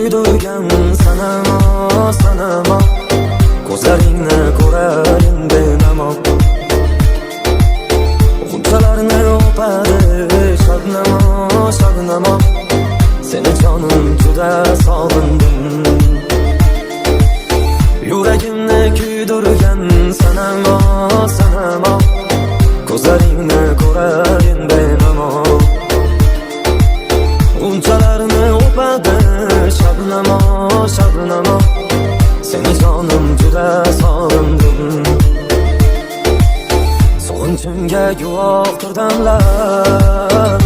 kuydirgan sanamo, sanamo. Ko'zlaringni ko'rayin benamo. G'unchalarni o'padi shabnamo, shabnamo. Seni jonim juda sog'indim. Yuragimni kuydirgan sanamo, sanamo. Ko'zlaringni ko'rayin benamo. G'unchalarni o'padi shabnamo, shabnamo. Seni jonim juda sog'indim. Sog'inchimga guvohdir damlar.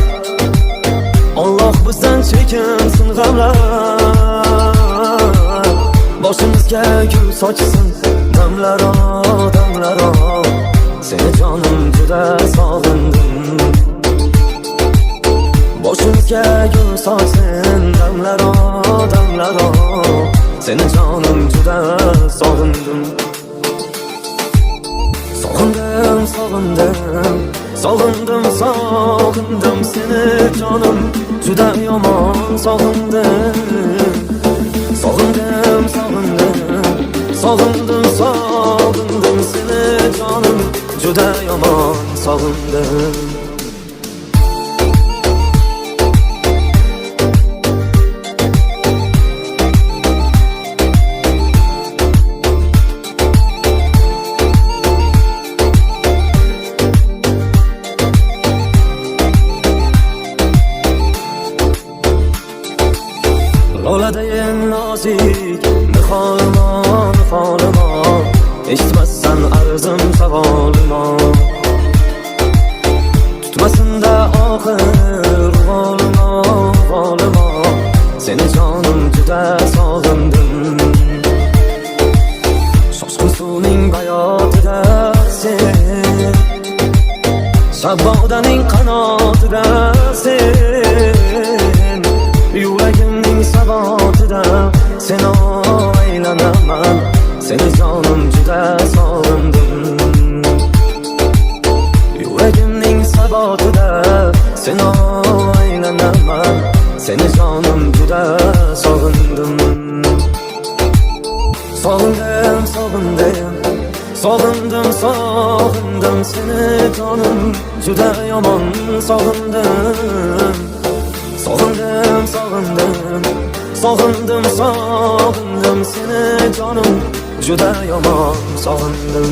Alloh bizdan chekinsin g'amlar. Boshimizga gul sochsin damlaro, damlaro. Seni jonim juda sog'indim. Boshimizga gul sochsin damlaro, damlaro. Seni jonim juda sog'indim. Sog'indim, sog'indim, sog'indim, sog'indim. Seni jonim juda yomon sog'indim. Sog'indim, sog'indim, sog'indim, sog'indim. Seni jonim juda yomon sog'indim. Loladayin nozik niholimo, niholimo. Eshitmassan arzim savolimo. Tutmasinda oxir volimo, volimo. Seni jonim juda sog'indim. Shoshqin suvning bayotida sen, Shabodaning qanotida sen. Yuragimning sabotida sen aylanaman. Seni jonim juda sog'indim. Yuragimning sabotida sen aylanaman. Seni jonim juda sog'indim. Sog'indim, sog'indim, sog'indim, sog'indim. Seni jonim juda yomon sog'indim. Sog'indim, sog'indim, sog'indim, sog'indim. Seni jonim juda yomon sog'indim.